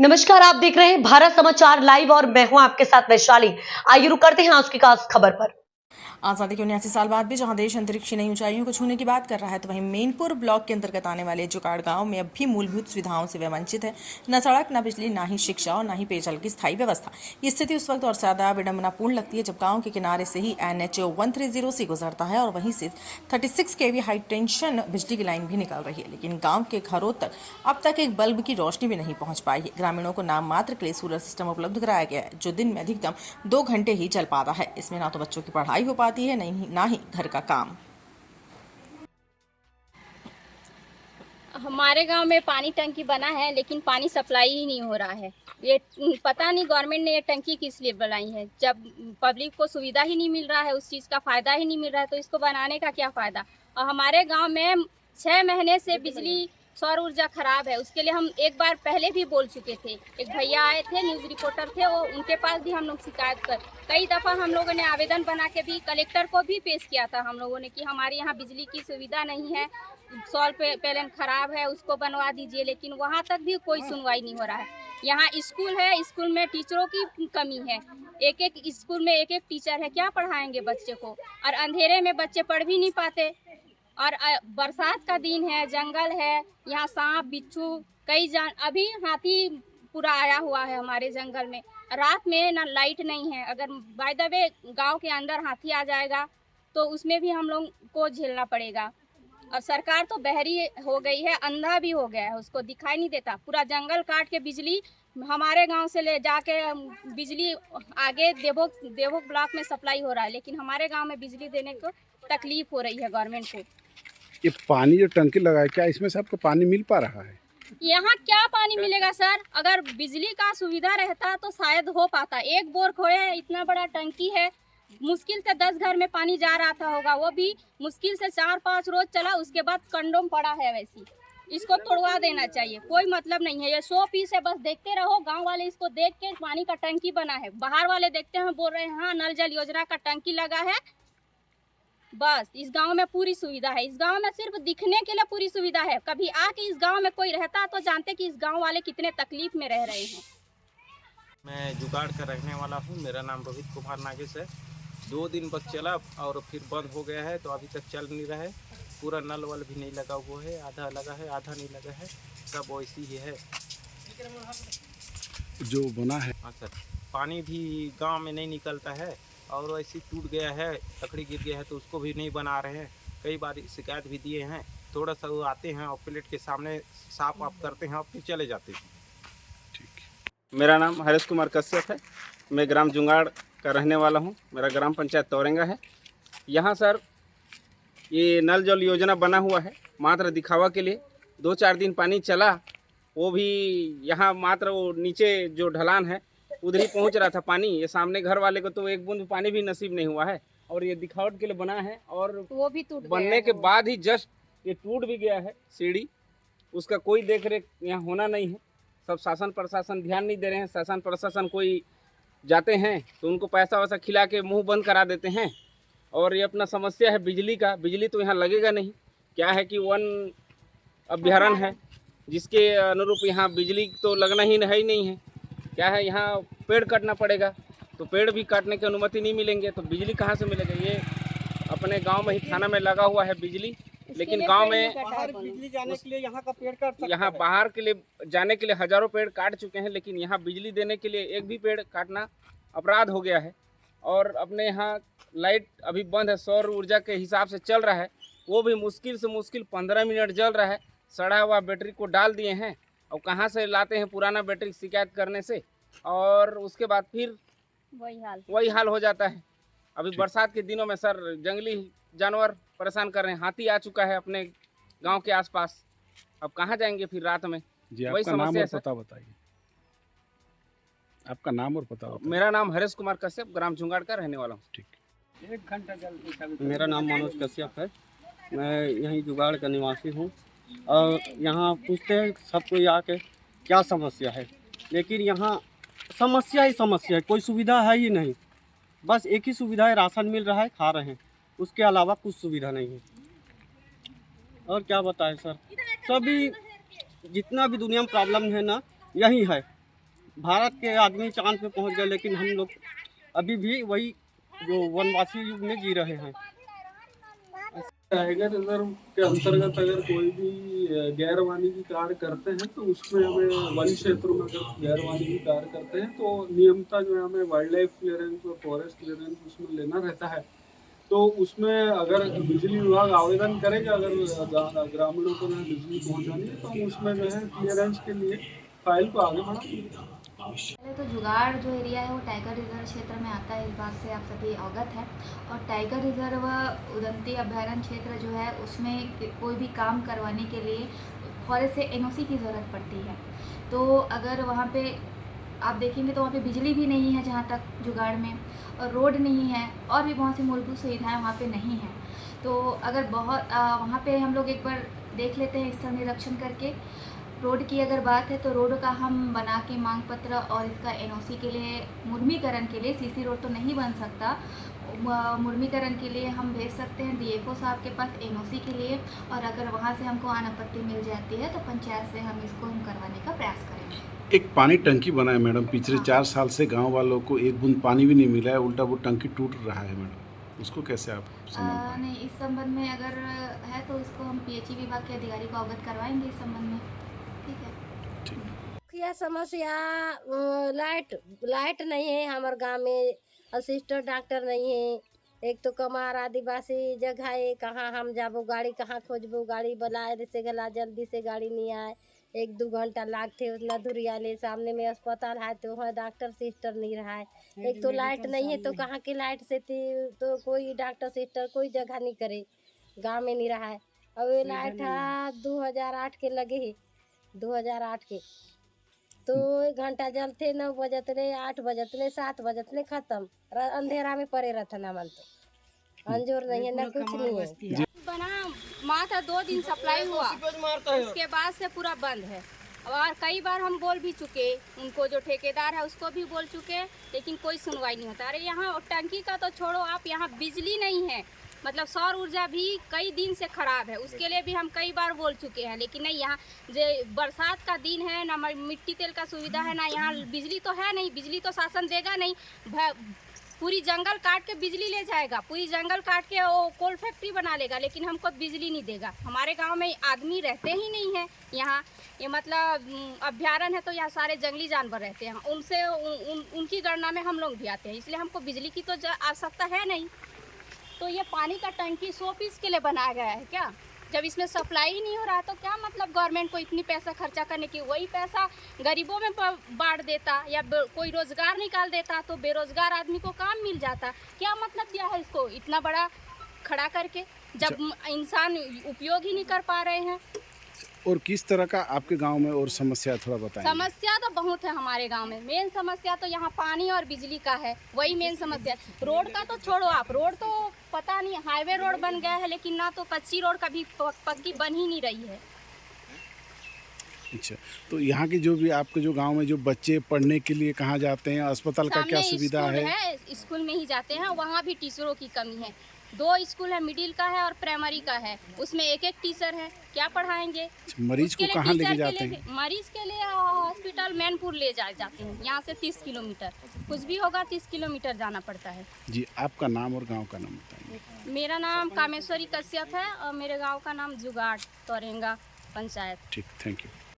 नमस्कार, आप देख रहे हैं भारत समाचार लाइव और मैं हूं आपके साथ वैशाली। आइए रुक करते हैं आज की खास खबर पर। आज़ादी के 79 साल बाद भी जहां देश अंतरिक्ष की नई ऊंचाइयों को छूने की बात कर रहा है, तो वहीं मेनपुर ब्लॉक के अंतर्गत आने वाले जुगाड़ गांव में अब भी मूलभूत सुविधाओं से वंचित है। न सड़क, न बिजली, न ही शिक्षा और न ही पेयजल की स्थायी व्यवस्था। ये स्थिति उस वक्त और ज्यादा विडंबनापूर्ण लगती है जब गाँव के किनारे से ही NH 130 से गुजरता है और वहीं से 36 kV हाई टेंशन बिजली की लाइन भी निकल रही है, लेकिन गाँव के घरों तक अब तक एक बल्ब की रोशनी भी नहीं पहुंच पाई है। ग्रामीणों को नाम मात्र के लिए सोलर सिस्टम उपलब्ध कराया गया है, जो दिन में अधिकतम 2 घंटे ही चल पाता है। इसमें ना तो बच्चों की पढ़ाई हो पाती है, ना ही घर का काम। हमारे गांव में पानी टंकी बना है, लेकिन पानी सप्लाई ही नहीं हो रहा है। ये पता नहीं गवर्नमेंट ने ये टंकी किस लिए बनाई है, जब पब्लिक को सुविधा ही नहीं मिल रहा है, उस चीज़ का फ़ायदा ही नहीं मिल रहा है, तो इसको बनाने का क्या फ़ायदा। और हमारे गांव में 6 महीने से बिजली सौर ऊर्जा खराब है। उसके लिए हम एक बार पहले भी बोल चुके थे। एक भैया आए थे, न्यूज़ रिपोर्टर थे, वो उनके पास भी हम लोग शिकायत कर कई दफ़ा हम लोगों ने आवेदन बना के भी कलेक्टर को भी पेश किया था हम लोगों ने कि हमारे यहाँ बिजली की सुविधा नहीं है, सौर पैनल खराब है, उसको बनवा दीजिए, लेकिन वहाँ तक भी कोई सुनवाई नहीं हो रहा है। यहाँ स्कूल है, स्कूल में टीचरों की कमी है। एक स्कूल में एक टीचर है, क्या पढ़ाएंगे बच्चे को। और अंधेरे में बच्चे पढ़ भी नहीं पाते। और बरसात का दिन है, जंगल है, यहाँ सांप बिच्छू अभी हाथी पूरा आया हुआ है हमारे जंगल में। रात में ना लाइट नहीं है। अगर बाय द वे गाँव के अंदर हाथी आ जाएगा तो उसमें भी हम लोग को झेलना पड़ेगा। और सरकार तो बहरी हो गई है, अंधा भी हो गया है, उसको दिखाई नहीं देता। पूरा जंगल काट के बिजली हमारे गांव से ले जाके बिजली आगे देवोग ब्लॉक में सप्लाई हो रहा है, लेकिन हमारे गांव में बिजली देने को तकलीफ हो रही है गवर्नमेंट को। ये पानी जो टंकी लगा है, क्या इसमें से आपको पानी मिल पा रहा है? यहाँ क्या पानी मिलेगा सर? अगर बिजली का सुविधा रहता तो शायद हो पाता। एक बोर खोए, इतना बड़ा टंकी है, मुश्किल से 10 घर में पानी जा रहा था होगा, वो भी मुश्किल से 4-5 रोज चला, उसके बाद कंडोम पड़ा है। वैसी इसको तोड़वा देना चाहिए, कोई मतलब नहीं है। ये 100 पीस है, बस देखते रहो। गांव वाले इसको देख के पानी का टंकी बना है, बाहर वाले देखते हैं, बोल रहे हैं हाँ नल जल योजना का टंकी लगा है। बस इस गांव में पूरी सुविधा है। इस गांव में सिर्फ दिखने के लिए पूरी सुविधा है। कभी आके इस गांव में कोई रहता तो जानते कि इस गांव वाले कितने तकलीफ में रह रहे हैं। मैं जुगाड़ का रहने वाला हूं। मेरा नाम रोहित कुमार नागेश है। 2 दिन बस चला और फिर बंद हो गया है, तो अभी तक चल नहीं रहा है। पूरा नल वल भी नहीं लगा हुआ है, आधा लगा है आधा नहीं लगा है, सब वैसी ही है जो बना है। हाँ सर, पानी भी गांव में नहीं निकलता है और वैसे टूट गया है, लकड़ी गिर गया है, तो उसको भी नहीं बना रहे हैं। कई बार शिकायत भी दिए हैं। थोड़ा सा वो आते हैं और प्लेट के सामने साफ वाफ करते हैं और फिर चले जाते हैं। ठीक। मेरा नाम हरेश कुमार कश्यप है। मैं ग्राम जुगाड़ का रहने वाला हूं। मेरा ग्राम पंचायत तौरेंगा है। यहां सर ये नल जल योजना बना हुआ है, मात्र दिखावा के लिए। 2-4 दिन पानी चला, वो भी यहाँ मात्र वो नीचे जो ढलान है उधर ही पहुँच रहा था पानी। ये सामने घर वाले को तो एक बूंद पानी भी नसीब नहीं हुआ है, और ये दिखावट के लिए बना है। और वो भी टूट बनने के बाद ही जस्ट ये टूट भी गया है सीढ़ी। उसका कोई देख रेख यहाँ होना नहीं है। सब शासन प्रशासन ध्यान नहीं दे रहे हैं। शासन प्रशासन कोई जाते हैं तो उनको पैसा वैसा खिला के मुंह बंद करा देते हैं। और ये अपना समस्या है बिजली का। बिजली तो यहाँ लगेगा नहीं। क्या है कि वन अभ्यारण्य है, जिसके अनुरूप यहाँ बिजली तो लगना ही नहीं है। क्या है, यहाँ पेड़ काटना पड़ेगा, तो पेड़ भी काटने की अनुमति नहीं मिलेंगे, तो बिजली कहाँ से मिलेगा। ये अपने गांव में ही थाना में लगा हुआ है बिजली, लेकिन गांव में बिजली जाने के लिए यहाँ का पेड़ काट सकते हैं। यहाँ बाहर के लिए जाने के लिए हजारों पेड़ काट चुके हैं, लेकिन यहाँ बिजली देने के लिए एक भी पेड़ काटना अपराध हो गया है। और अपने यहाँ लाइट अभी बंद है, सौर ऊर्जा के हिसाब से चल रहा है, वो भी मुश्किल से मुश्किल 15 मिनट जल रहा है। सड़ा हुआ बैटरी को डाल दिए हैं, और कहाँ से लाते हैं पुराना बैटरी शिकायत करने से, और उसके बाद फिर वही हाल हो जाता है। अभी बरसात के दिनों में सर जंगली जानवर परेशान कर रहे हैं। हाथी आ चुका है अपने गांव के आसपास। अब कहाँ जाएंगे फिर रात में। जी, वही आपका नाम समस्या और है पता बताइए। आपका नाम और पता बताइए। मेरा नाम हरेश कुमार कश्यप, ग्राम जुगाड़ का रहने वाला हूँ। ठीक। 1 घंटा जल्दी। मेरा नाम मनोज कश्यप है। मैं यहीं जुगाड़ का निवासी हूँ। और यहाँ पूछते हैं सब कोई आके क्या समस्या है, लेकिन यहाँ समस्या ही समस्या है, कोई सुविधा है ही नहीं। बस एक ही सुविधा है, राशन मिल रहा है, खा रहे हैं, उसके अलावा कुछ सुविधा नहीं है। और क्या बताएं सर, सभी जितना भी दुनिया में प्रॉब्लम है ना, यही है। भारत के आदमी चांद पे पहुंच गए, लेकिन हम लोग अभी भी वही जो वनवासी युग में जी रहे हैं। टाइगर रिजर्व के अंतर्गत अगर कोई भी गैर वाणिज्यिक कार्य करते हैं तो उसमें हमें वन क्षेत्र में अगर गैर वाणिज्यिक कार्य करते हैं तो नियमता जो है हमें वाइल्ड लाइफ क्लियरेंस और फॉरेस्ट क्लियरेंस उसमें लेना रहता है। तो उसमें अगर बिजली विभाग आवेदन करेगा, अगर ग्रामीणों को बिजली पहुँचानी है तो हम उसमें जो है क्लियरेंस के लिए फाइल को आगे बढ़ाएंगे। पहले तो जुगाड़ जो एरिया है वो टाइगर रिजर्व क्षेत्र में आता है, इस बात से आप सभी अवगत हैं। और टाइगर रिजर्व उदंती अभयारण्य क्षेत्र जो है उसमें कोई भी काम करवाने के लिए फॉरेस्ट से एनओसी की ज़रूरत पड़ती है। तो अगर वहाँ पे आप देखेंगे तो वहाँ पे बिजली भी नहीं है जहाँ तक जुगाड़ में, और रोड नहीं है, और भी बहुत सी मूलभूत सुविधाएँ वहाँ पे नहीं हैं। तो अगर वहाँ पे हम लोग एक बार देख लेते हैं स्थल निरीक्षण करके। रोड की अगर बात है तो रोड का हम बना के मांग पत्र और इसका एनओसी के लिए मुर्मीकरण के लिए, सीसी रोड तो नहीं बन सकता, मुर्मीकरण के लिए हम भेज सकते हैं डीएफओ साहब के पास एनओसी के लिए। और अगर वहाँ से हमको अनापत्ति मिल जाती है तो पंचायत से हम इसको करवाने का प्रयास करेंगे। एक पानी टंकी बना है मैडम, पिछले 4 साल से गांव वालों को एक बूंद पानी भी नहीं मिला है, उल्टा वो टंकी टूट रहा है मैडम, उसको कैसे आप संभाल नहीं, इस संबंध में अगर है तो इसको हम पीएचई विभाग के अधिकारी को अवगत करवाएंगे इस संबंध में। ठीक है। क्या समस्या, लाइट नहीं है हमारे गांव में, असिस्टेंट डॉक्टर नहीं है, एक तो कमार आदिवासी जगह है, कहाँ हम जाबो, गाड़ी कहाँ खोजबो, गाड़ी बुलाए से गला जल्दी से गाड़ी नहीं आए, 1-2 घंटा लागते उतना दूरिया ले, सामने में अस्पताल है तो वहाँ डॉक्टर सिस्टर नहीं रहा है। एक तो लाइट नहीं है तो कहाँ की लाइट से तो कोई डॉक्टर सिस्टर कोई जगह नहीं करे, गाँव में नहीं रहा है। अब ये लाइट 2008 के लगे है, 2008 के तो 1 घंटा जलते 9 बजत ले, 8 बजत ले, 7 बजत ले खत्म, अंधेरा में पड़े रहता ना, मन तो अंजोर नहीं है ना कुछ नहीं है। बना मात्र 2 दिन सप्लाई हुआ, उसके बाद से पूरा बंद है। और कई बार हम बोल भी चुके, उनको जो ठेकेदार है उसको भी बोल चुके, लेकिन कोई सुनवाई नहीं होता। अरे यहाँ टंकी का तो छोड़ो आप, यहाँ बिजली नहीं है, मतलब सौर ऊर्जा भी कई दिन से ख़राब है, उसके लिए भी हम कई बार बोल चुके हैं। लेकिन नहीं, यहाँ जो बरसात का दिन है ना, मिट्टी तेल का सुविधा है ना, यहाँ बिजली तो है नहीं, बिजली तो शासन देगा नहीं। पूरी जंगल काट के बिजली ले जाएगा, पूरी जंगल काट के वो कोल फैक्ट्री बना लेगा, लेकिन हमको बिजली नहीं देगा। हमारे गांव में आदमी रहते ही नहीं है यहाँ, ये मतलब अभ्यारण्य है तो यहाँ सारे जंगली जानवर रहते हैं, उनसे उनकी गणना में हम लोग भी आते हैं, इसलिए हमको बिजली की तो आवश्यकता है नहीं। तो ये पानी का टंकी 100 पीस के लिए बनाया गया है क्या? जब इसमें सप्लाई ही नहीं हो रहा तो क्या मतलब गवर्नमेंट को इतनी पैसा खर्चा करने की? वही पैसा गरीबों में बांट देता या कोई रोजगार निकाल देता तो बेरोजगार आदमी को काम मिल जाता। क्या मतलब दिया है इसको इतना बड़ा खड़ा करके, जब इंसान उपयोग ही नहीं कर पा रहे हैं। और किस तरह का आपके गांव में और समस्या थोड़ा बताएं। समस्या तो बहुत है हमारे गांव में, मेन समस्या तो यहाँ पानी और बिजली का है, वही मेन समस्या। रोड का तो छोड़ो आप, रोड तो पता नहीं, हाईवे रोड बन गया है, लेकिन ना तो कच्ची रोड कभी पक्की बन ही नहीं रही है। अच्छा, तो यहाँ के जो भी आपके जो गांव में जो बच्चे पढ़ने के लिए कहाँ जाते हैं, अस्पताल का क्या सुविधा है? स्कूल में ही जाते हैं, वहाँ भी टीचरों की कमी है। 2 स्कूल है, मिडिल का है और प्राइमरी का है, उसमें 1-1 टीचर है, क्या पढ़ाएंगे? मरीज को कहाँ लेके जाते हैं? मरीज के लिए हॉस्पिटल मैनपुर ले जाते हैं, यहाँ से 30 किलोमीटर, कुछ भी होगा 30 किलोमीटर जाना पड़ता है। जी, आपका नाम और गांव का नाम बताएंगे। मेरा नाम कामेश्वरी कश्यप है और मेरे गांव का नाम जुगाड़ तोरेंगा पंचायत। ठीक, थैंक यू।